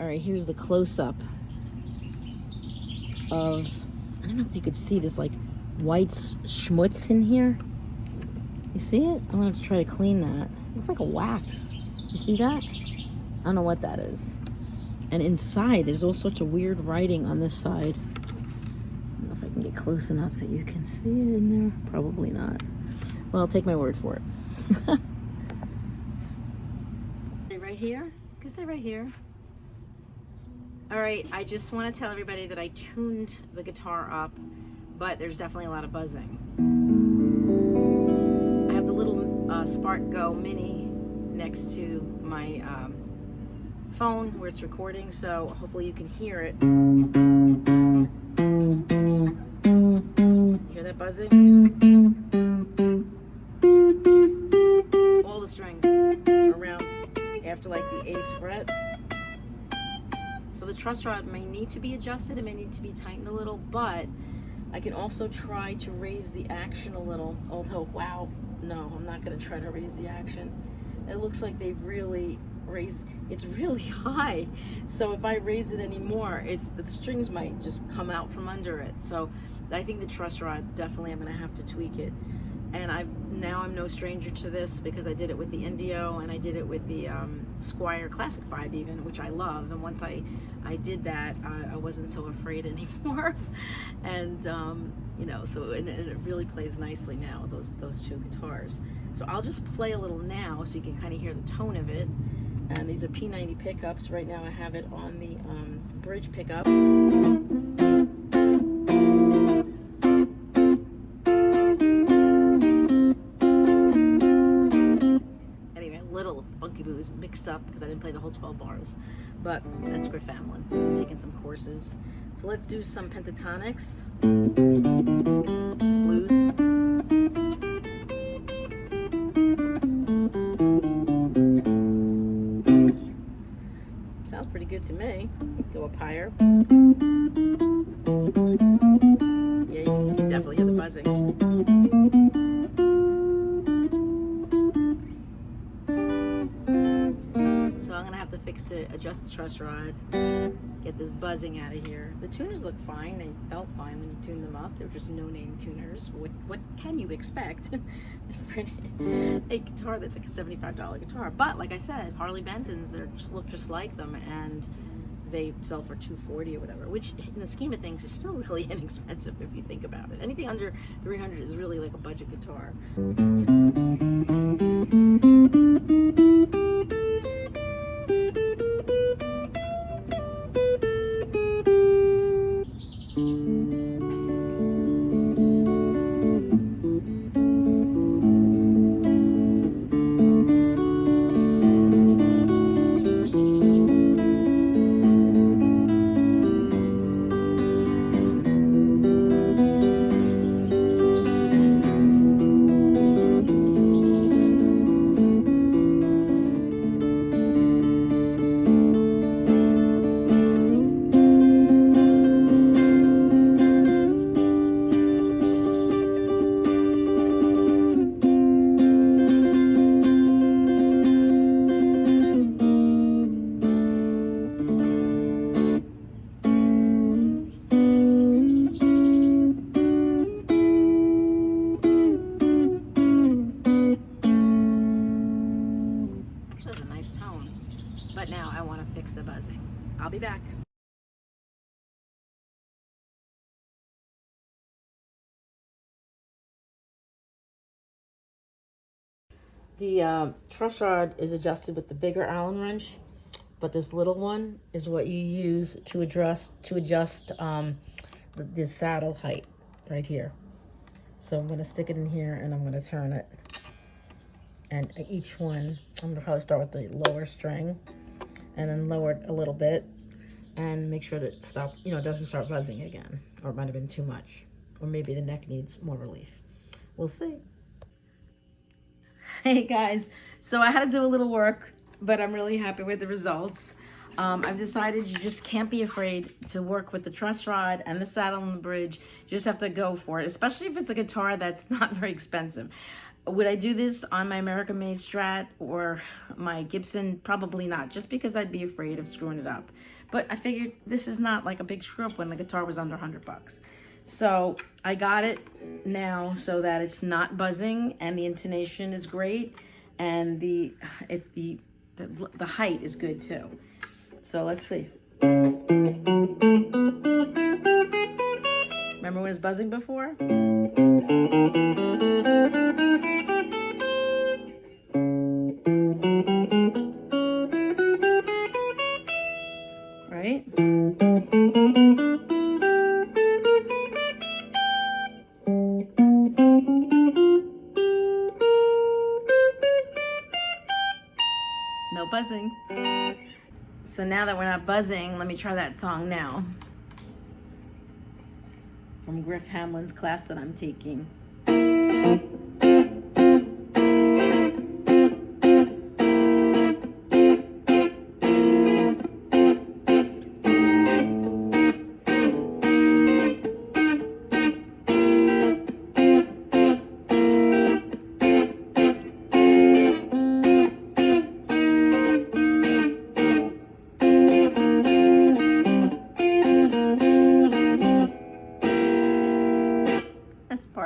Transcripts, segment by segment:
All right, here's the close-up of, I don't know if you could see this like white schmutz in here. You see it? I'm gonna have to try to clean that. It looks like a wax. You see that? I don't know what that is. And inside, there's all sorts of weird writing on this side. I don't know if I can get close enough that you can see it in there. Probably not. Well, I'll take my word for it. Right here? You can say right here. All right, I just want to tell everybody that I tuned the guitar up, but there's definitely a lot of buzzing. I have the little Spark Go Mini next to my phone where it's recording, so hopefully you can hear it. You hear that buzzing? All the strings around after like the 8th fret. So the truss rod may need to be adjusted, it may need to be tightened a little, but I can also try to raise the action a little, although, wow, no, I'm not gonna try to raise the action. It looks like they've really raised, it's really high. So if I raise it anymore, the strings might just come out from under it. So I think the truss rod, definitely I'm gonna have to tweak it. And now I'm no stranger to this because I did it with the Indio and I did it with the Squier Classic 5 even, which I love. And once I did that, I wasn't so afraid anymore. And you know, so and it really plays nicely now, those two guitars. So I'll just play a little now so you can kind of hear the tone of it. And these are P90 pickups. Right now I have it on the bridge pickup. Boos mixed up because I didn't play the whole 12 bars, but that's Griffamlin. I'm taking some courses. So let's do some pentatonics, blues. Sounds pretty good to me. Go up higher. Yeah, you can definitely hear the buzzing. So I'm gonna have to fix it, adjust the truss rod, get this buzzing out of here. The tuners look fine, they felt fine when you tuned them up. They're just no-name tuners. What can you expect for a guitar that's like a $75 guitar? But like I said, Harley Bentons, look just like them, and they sell for $240 or whatever, which in the scheme of things is still really inexpensive if you think about it. Anything under $300 is really like a budget guitar. But now I want to fix the buzzing. I'll be back. The truss rod is adjusted with the bigger Allen wrench, but this little one is what you use to adjust the saddle height right here. So I'm going to stick it in here and I'm going to turn it. And each one, I'm going to probably start with the lower string and then lower it a little bit and make sure that it doesn't start buzzing again, or it might have been too much, or maybe the neck needs more relief. We'll see. Hey guys, so I had to do a little work, but I'm really happy with the results. I've decided you just can't be afraid to work with the truss rod and the saddle and the bridge. You just have to go for it, especially if it's a guitar that's not very expensive. Would I do this on my American Made Strat or my Gibson? Probably not, just because I'd be afraid of screwing it up. But I figured this is not like a big screw up when the guitar was under 100 bucks. So I got it now so that it's not buzzing and the intonation is great, and the height is good too. So let's see. Remember when it was buzzing before? Right? No buzzing. So now that we're not buzzing, let me try that song now. From Griff Hamlin's class that I'm taking.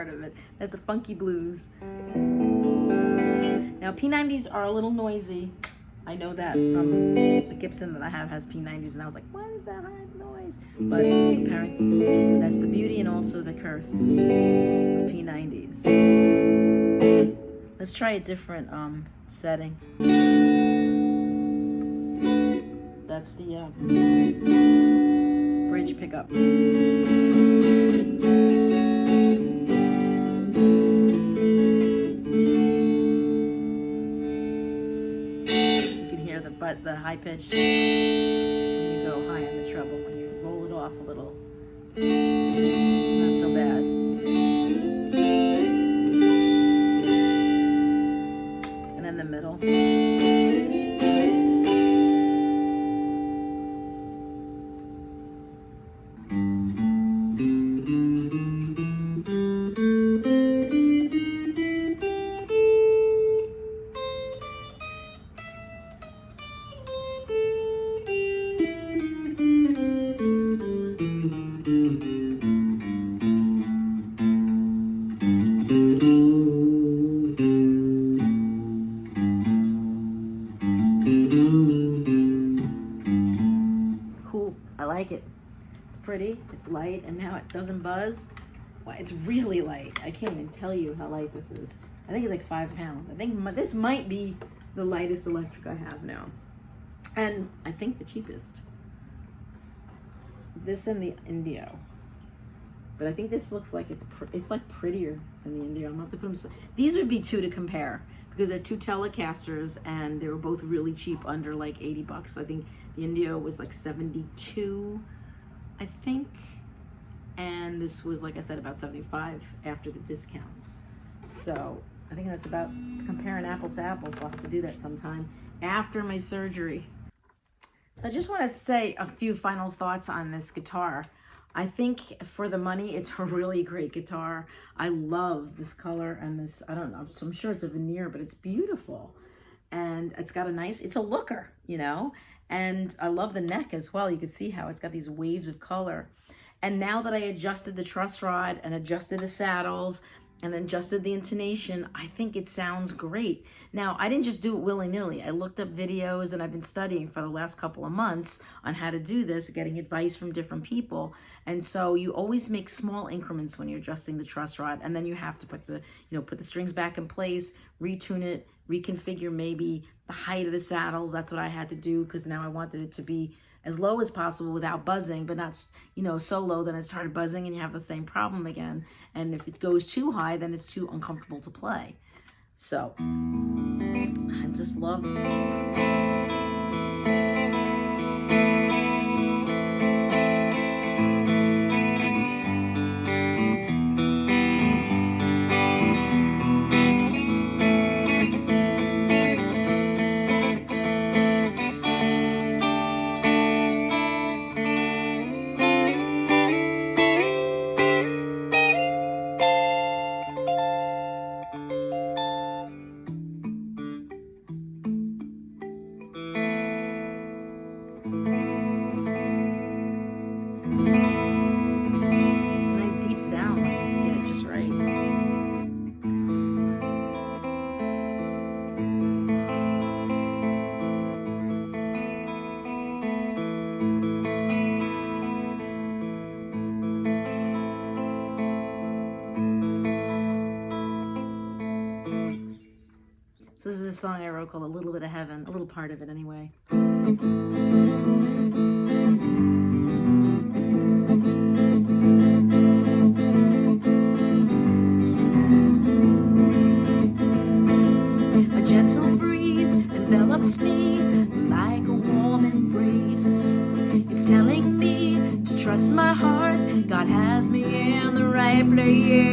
Of it. That's a funky blues. Now P90s are a little noisy. I know that from the Gibson that I have has P90s, and I was like, what is that high noise? But apparently that's the beauty and also the curse of P90s. Let's try a different setting. That's the bridge pickup. But the high pitch, when you go high on the treble, when you roll it off a little, not so bad. And then the middle. Cool, I like it. It's pretty, it's light, and now it doesn't buzz. Well, it's really light. I can't even tell you how light this is. I think it's like 5 pounds. I think this might be the lightest electric I have now. And I think the cheapest. This and the Indio. But I think this looks like it's like prettier than the Indio. I'm gonna have to put them. These would be two to compare because they're two Telecasters and they were both really cheap, under like 80 bucks. I think the Indio was like 72, I think, and this was, like I said, about 75 after the discounts. So I think that's about comparing apples to apples. We'll have to do that sometime after my surgery. So I just want to say a few final thoughts on this guitar. I think for the money, it's a really great guitar. I love this color and this, I don't know, so I'm sure it's a veneer, but it's beautiful. And it's got a nice, it's a looker, you know? And I love the neck as well. You can see how it's got these waves of color. And now that I adjusted the truss rod and adjusted the saddles and adjusted the intonation, I think it sounds great. Now, I didn't just do it willy-nilly. I looked up videos and I've been studying for the last couple of months on how to do this, getting advice from different people. And so you always make small increments when you're adjusting the truss rod, and then you have to put the, put the strings back in place, retune it, reconfigure maybe the height of the saddles. That's what I had to do because now I wanted it to be as low as possible without buzzing, but not, so low that it started buzzing and you have the same problem again. And if it goes too high, then it's too uncomfortable to play. So I just love it. a nice deep sound when you get it just right. So this is a song I wrote called A Little Bit of Heaven, a little part of it anyway. A gentle breeze envelops me like a warm embrace. It's telling me to trust my heart, God has me in the right place.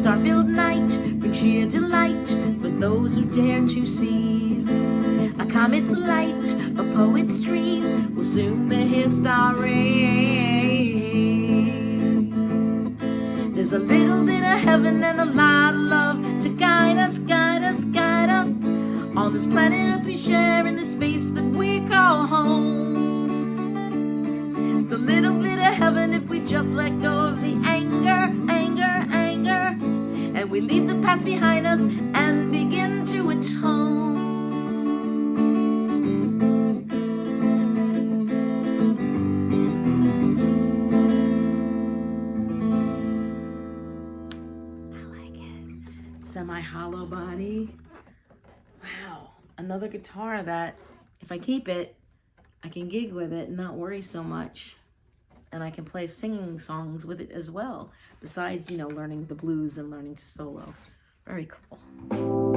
Star-filled night brings sheer delight for those who dare to see. A comet's light, a poet's dream will soon be his star ray. There's a little bit of heaven and a lot of love to guide us, guide us, guide us on this planet Earth we share in the space that we call home. It's a little bit of heaven if we just let go of the anger, anger, anger, and we leave the past behind us and begin to atone. I like it. Semi-hollow body. Wow. Another guitar that, if I keep it, I can gig with it and not worry so much. And I can play singing songs with it as well, besides, you know, learning the blues and learning to solo. Very cool.